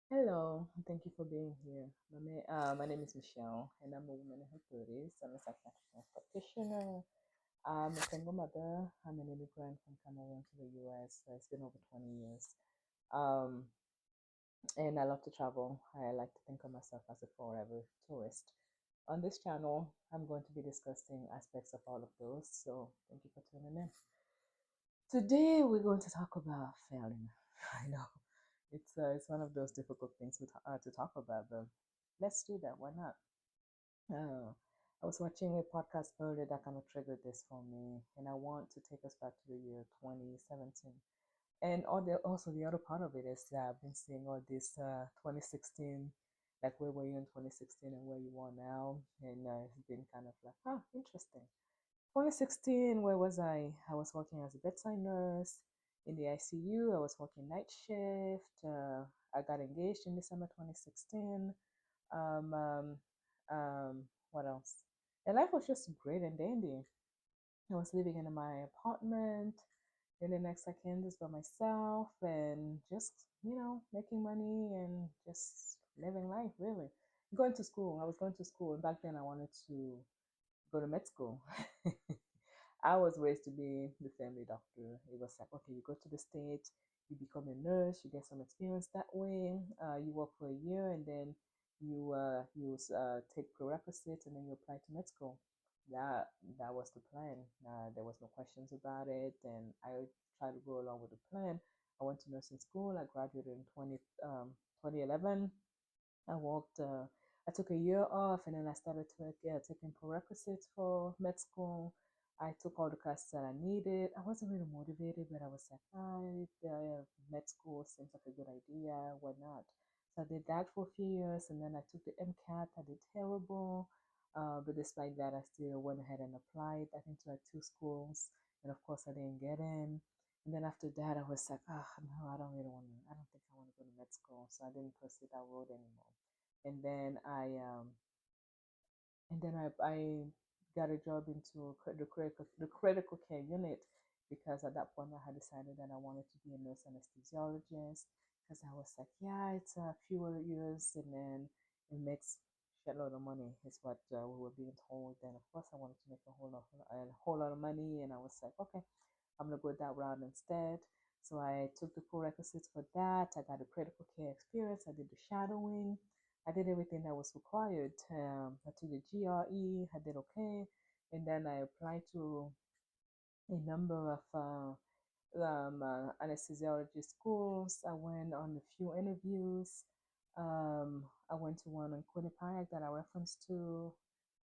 Hello, and thank you for being here. My name is Michelle, and I'm a woman in her 30s. I'm a psychiatric nurse practitioner. I'm a single mother. I'm an immigrant from Cameroon to the US. So it's been over 20 years. Um, and I love to travel. I like to think of myself as a forever tourist. On this channel, I'm going to be discussing aspects of all of those. So thank you for tuning in. Today, we're going to talk about failing. I know it's one of those difficult things to talk about, but let's do that. Why not? Uh, I was watching a podcast earlier that kind of triggered this for me, and I want to take us back to the year 2017. And also the other part of it is that I've been seeing all this 2016, like where were you in 2016 and where you are now, and it's been kind of like, interesting. 2016, where was I? I was working as a bedside nurse in the ICU. I was working night shift. I got engaged in December 2016. Um, um, what else? And life was just great and dandy. I was living in my apartment in the next second just by myself and just, making money and just living life, really. Going to school. I was going to school. And back then I wanted to go to med school. I was raised to be the family doctor. It was like, okay, you go to the States, you become a nurse, you get some experience that way. You work for a year, and then you take prerequisites, and then you apply to med school. That was the plan. There was no questions about it, and I tried to go along with the plan. I went to nursing school. I graduated in 2011. I worked, I took a year off and then I started taking prerequisites for med school. I took all the classes that I needed. I wasn't really motivated, but I was like, med school seems like a good idea. Why not? So I did that for a few years and then I took the MCAT. I did terrible. But despite that, I still went ahead and applied, I think, to like two schools. And of course, I didn't get in. And then after that, I was like, no, I don't really want to, I don't think I want to go to med school. So I didn't pursue that road anymore. And then I got a job into the critical care unit because at that point I had decided that I wanted to be a nurse anesthesiologist because I was like, yeah, it's a fewer years and then it makes shitload of money is what we were being told. Then of course I wanted to make a whole lot of money, and I was like, okay, I'm gonna go that route instead. So I took the prerequisites for that. I got a critical care experience. I did the shadowing. I did everything that was required. I took the GRE. I did okay, and then I applied to a number of anesthesiology schools. I went on a few interviews. I went to one in Quinnipiac that I referenced to,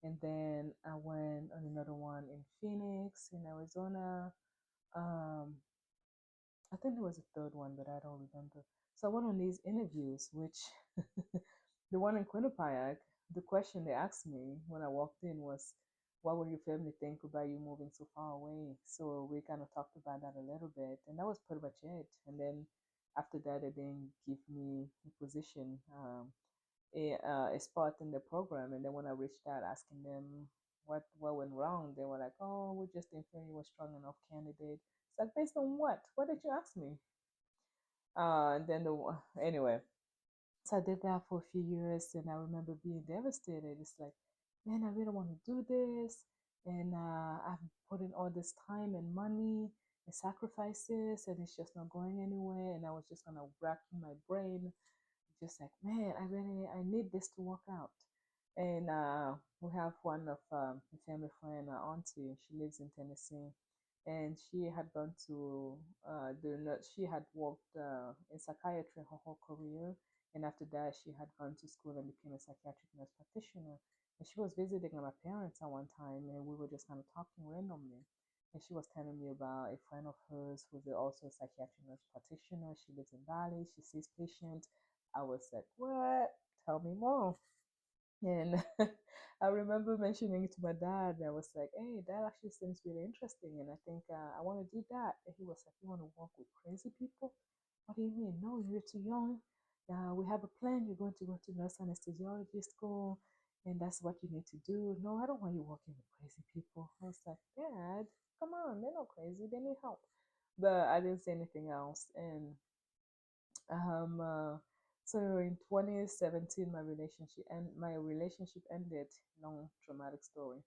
and then I went on another one in Phoenix, in Arizona. Um, I think there was a third one, but I don't remember. So I went on these interviews, which the one in Quinnipiac, the question they asked me when I walked in was, what will your family think about you moving so far away? So we kind of talked about that a little bit, and that was pretty much it. And then after that, they didn't give me a position, a spot in the program. And then when I reached out asking them what went wrong, they were like, "Oh, we just didn't feel you were strong enough candidate." It's like, based on what? What did you ask me? And then anyway, so I did that for a few years, and I remember being devastated. It's like, man, I really want to do this, and I've put in all this time and money and sacrifices, and it's just not going anywhere. And I was just kind of racking my brain, just like, man, I need this to work out. And we have one of a family friend, auntie. She lives in Tennessee, and she had gone to she had worked in psychiatry her whole career, and after that she had gone to school and became a psychiatric nurse practitioner. And she was visiting my parents at one time, and we were just kind of talking randomly. And she was telling me about a friend of hers who's also a psychiatric nurse practitioner. She lives in Bali. She sees patients. I was like, what? Tell me more. And I remember mentioning it to my dad. And I was like, hey, that actually seems really interesting. And I think I want to do that. And he was like, you want to work with crazy people? What do you mean? No, you're too young. We have a plan. You're going to go to nurse anesthesiology school. And that's what you need to do. No, I don't want you working with crazy people. I was like, Dad, come on. They're not crazy. They need help. But I didn't say anything else. And um, uh, So in 2017, my relationship ended. Long traumatic story.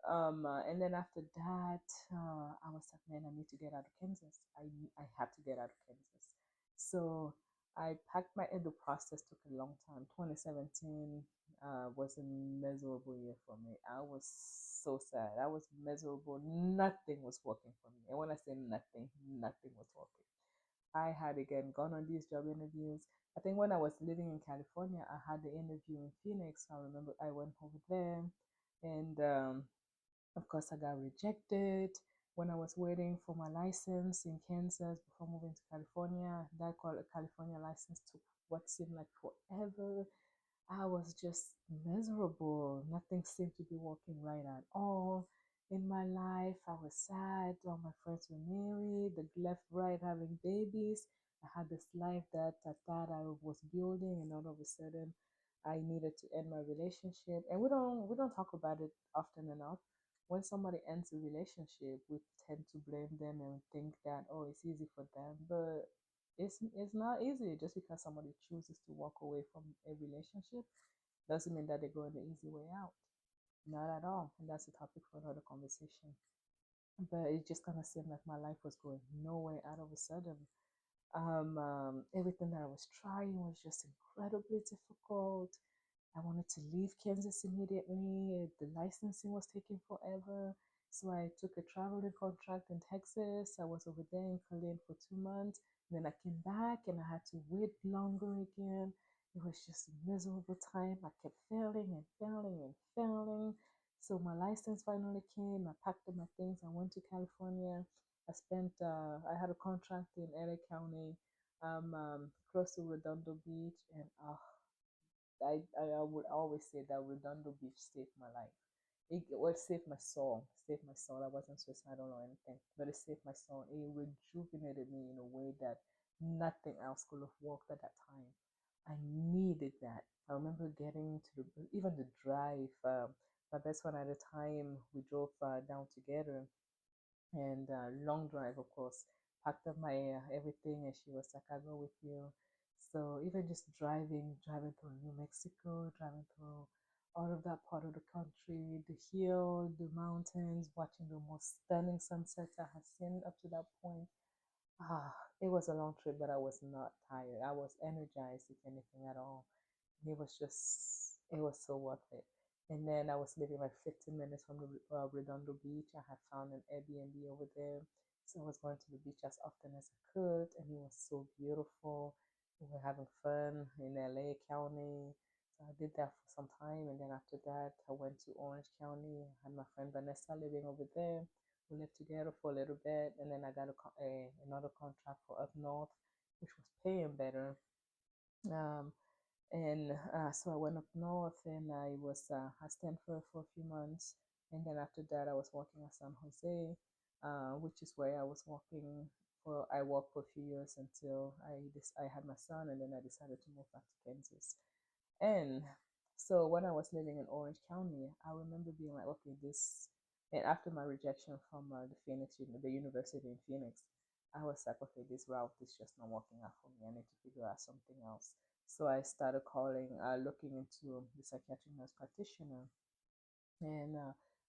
And then after that, I was like, man, I need to get out of Kansas. I have to get out of Kansas. So I packed my, and the process took a long time. 2017 was a miserable year for me. I was so sad. I was miserable. Nothing was working for me. And when I say nothing, nothing was working. I had again gone on these job interviews. I think when I was living in California, I had the interview in Phoenix. I remember I went over there, and of course, I got rejected when I was waiting for my license in Kansas before moving to California. That California license took what seemed like forever. I was just miserable. Nothing seemed to be working right at all in my life. I was sad. All my friends were married, the left, right, having babies. I had this life that I thought I was building, and all of a sudden, I needed to end my relationship. And we don't talk about it often enough. When somebody ends a relationship, we tend to blame them and think that, oh, it's easy for them, but it's not easy. Just because somebody chooses to walk away from a relationship doesn't mean that they're going the easy way out. Not at all. And that's a topic for another conversation. But it just kind of seemed like my life was going nowhere out of a sudden. Everything that I was trying was just incredibly difficult. I wanted to leave Kansas immediately. The licensing was taking forever. So I took a traveling contract in Texas. I was over there in Colleen for 2 months. And then I came back and I had to wait longer again. It was just a miserable time. I kept failing and failing and failing. So my license finally came. I packed up my things. I went to California. I had a contract in LA County, close to Redondo Beach. And I would always say that Redondo Beach saved my life. It saved my soul. Saved my soul. I wasn't suicidal or anything, but it saved my soul. It rejuvenated me in a way that nothing else could have worked at that time. I needed that. I remember getting to even the drive. My best friend at the time, we drove down together, and long drive, of course. Packed up my everything, and she was like, "I'll go with you." So even just driving through New Mexico, driving through all of that part of the country, the hill, the mountains, watching the most stunning sunsets I had seen up to that point. Ah, it was a long trip, but I was not tired. I was energized, if anything at all. It was so worth it. And then I was living like 15 minutes from the Redondo Beach. I had found an Airbnb over there. So I was going to the beach as often as I could, and it was so beautiful. We were having fun in LA County. So I did that for some time, and then after that, I went to Orange County. I had my friend Vanessa living over there. We lived together for a little bit, and then I got another contract for up north, which was paying better. Um, and so I went up north, and I was at Stanford for a few months. And then after that, I was working at San Jose, which is where I worked for a few years until I had my son, and then I decided to move back to Kansas. And so when I was living in Orange County, I remember being like, okay, and after my rejection from the University in Phoenix, I was like, okay, this route is just not working out for me. I need to figure out something else. So I started looking into the psychiatric nurse practitioner, and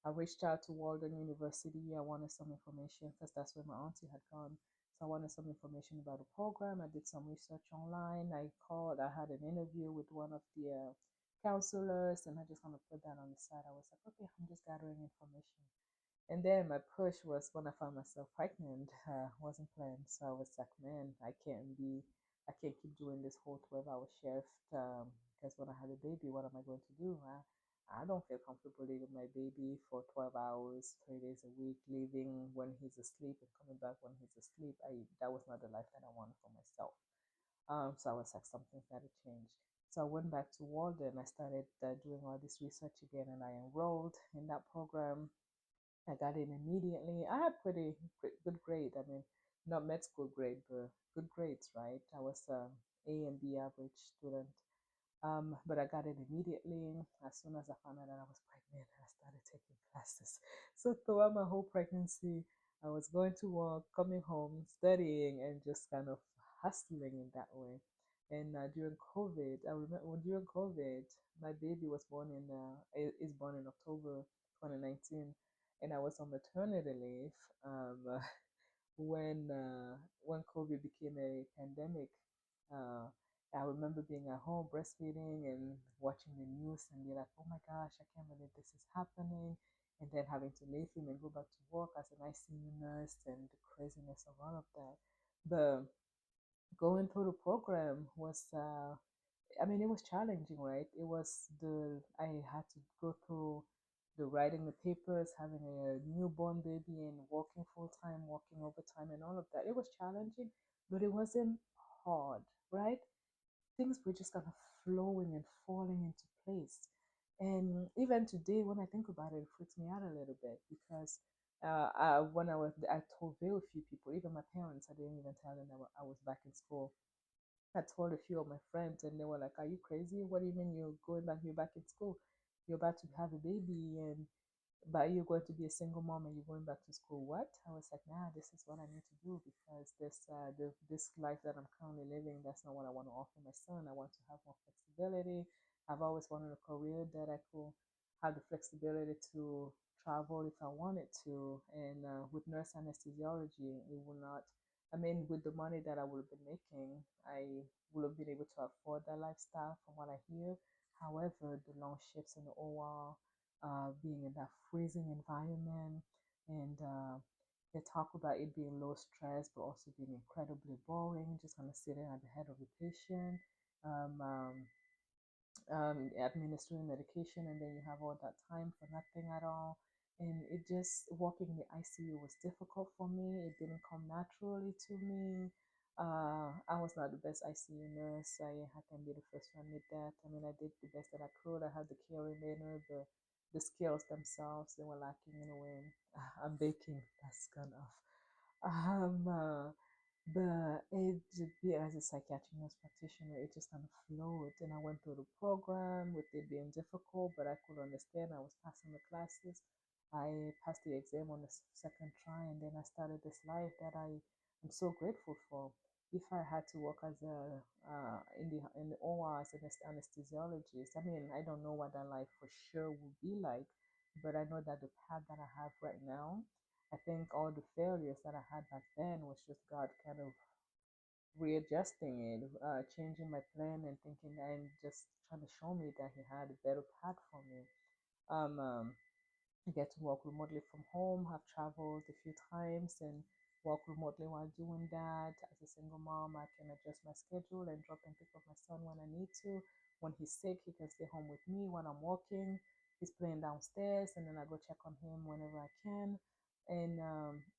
I reached out to Walden University. I wanted some information because that's where my auntie had gone. So I wanted some information about the program. I did some research online. I had an interview with one of the counselors, and I just kind of put that on the side. I was like, okay, I'm just gathering information. And then my push was when I found myself pregnant, wasn't planned. So I was like, man, I can't keep doing this whole 12-hour shift. Because when I had a baby, what am I going to do? I don't feel comfortable leaving my baby for 12 hours, 3 days a week, leaving when he's asleep and coming back when he's asleep. That was not the life that I wanted for myself. So I was like, something's got to change. So I went back to Walden. I started doing all this research again, and I enrolled in that program. I got in immediately. I had good grade. I mean, not med school grade, but good grades, right? I was A and B average student. But I got in immediately. As soon as I found out that I was pregnant, I started taking classes. So throughout my whole pregnancy, I was going to work, coming home, studying, and just kind of hustling in that way. And during COVID, I remember well, during COVID, my baby was born is born in October 2019, and I was on maternity leave. Um, when COVID became a pandemic, uh, I remember being at home breastfeeding and watching the news and be like, "Oh my gosh, I can't believe this is happening," and then having to leave him and go back to work as an ICU nurse and the craziness of all of that. But going through the program was I mean, it was challenging, right? It was I had to go through the writing the papers, having a newborn baby, and working full time, working overtime, and all of that. It was challenging, but it wasn't hard, right? Things were just kind of flowing and falling into place. And even today, when I think about it, it freaks me out a little bit because when I told very few people, even my parents, I didn't even tell them that I was back in school. I told a few of my friends, and they were like, "Are you crazy? What do you mean you're going back? You're back in school. You're about to have a baby, and but you're going to be a single mom and you're going back to school. What?" I was like, "Nah, this is what I need to do because this life that I'm currently living, that's not what I want to offer my son. I want to have more flexibility. I've always wanted a career that I could have the flexibility to travel if I wanted to. And with nurse anesthesiology, it will not. I mean, with the money that I would have been making, I would have been able to afford that lifestyle from what I hear. However, the long shifts in the OR, being in that freezing environment, and they talk about it being low stress, but also being incredibly boring, just kind of sitting at the head of the patient. Um, um, Administering medication, and then you have all that time for nothing at all. And it just walking in the ICU was difficult for me. It didn't come naturally to me. I was not the best ICU nurse. I can be the first one with that. I mean, I did the best that I could. I had the caring manner, but the skills themselves, they were lacking in a way. I'm baking. That's gone off. But it just be as a psychiatric nurse practitioner, it just kind of flowed. And I went through the program with it being difficult, but I could understand. I was passing the classes. I passed the exam on the second try, and then I started this life that I am so grateful for. If I had to work as a in the OR as an anesthesiologist, I mean, I don't know what that life for sure would be like, but I know that the path that I have right now, I think all the failures that I had back then was just God kind of readjusting it, changing my plan and thinking and just trying to show me that He had a better path for me. Um, um, I get to work remotely from home. I've traveled a few times and work remotely while doing that. As a single mom, I can adjust my schedule and drop and pick up my son when I need to. When he's sick, he can stay home with me when I'm working. He's playing downstairs, and then I go check on him whenever I can. And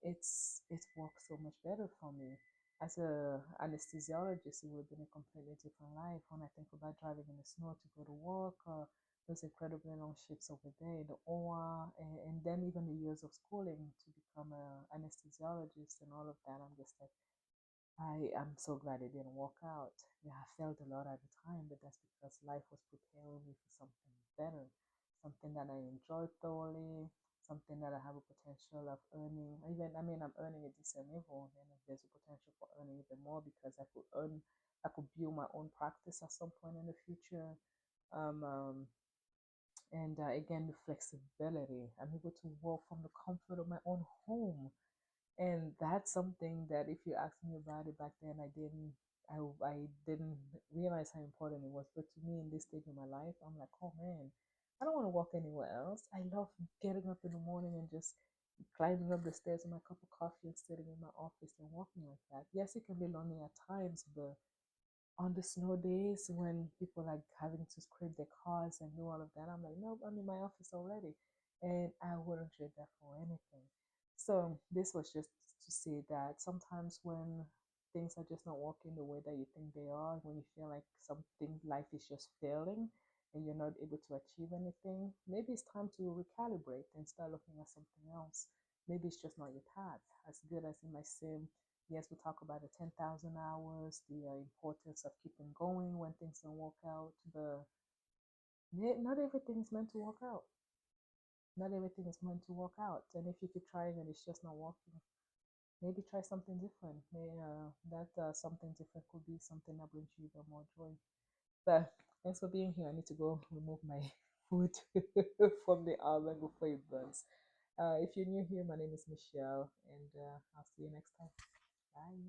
it's worked so much better for me. As a anesthesiologist, it would have been a completely different life. When I think about driving in the snow to go to work, those incredibly long shifts over there, the OR, and then even the years of schooling to become an anesthesiologist and all of that. I'm just like, I am so glad it didn't work out. Yeah, I felt a lot at the time, but that's because life was preparing me for something better, something that I enjoy thoroughly, something that I have a potential of earning. Even, I mean, I'm earning a decent level, and if there's a potential for earning even more because I could build my own practice at some point in the future. Um, um, and again, the flexibility. I'm able to work from the comfort of my own home. And that's something that if you asked me about it back then, I didn't realize how important it was. But to me, in this stage of my life, I'm like, oh man, I don't want to walk anywhere else. I love getting up in the morning and just climbing up the stairs with my cup of coffee and sitting in my office and walking like that. Yes, it can be lonely at times, but on the snow days when people like having to scrape their cars and do all of that, I'm like, nope, I'm in my office already. And I wouldn't trade that for anything. So this was just to say that sometimes when things are just not working the way that you think they are, when you feel like something life is just failing and you're not able to achieve anything, maybe it's time to recalibrate and start looking at something else. Maybe it's just not your path. As good as it might seem, yes, we talk about the 10,000 hours, the importance of keeping going when things don't work out, but not everything is meant to work out. Not everything is meant to work out. And if you keep trying and it's just not working, maybe try something different. That something different could be something that brings you even more joy. But thanks for being here. I need to go remove my food from the oven before it burns. If you're new here, my name is Michelle, and I'll see you next time. Bye.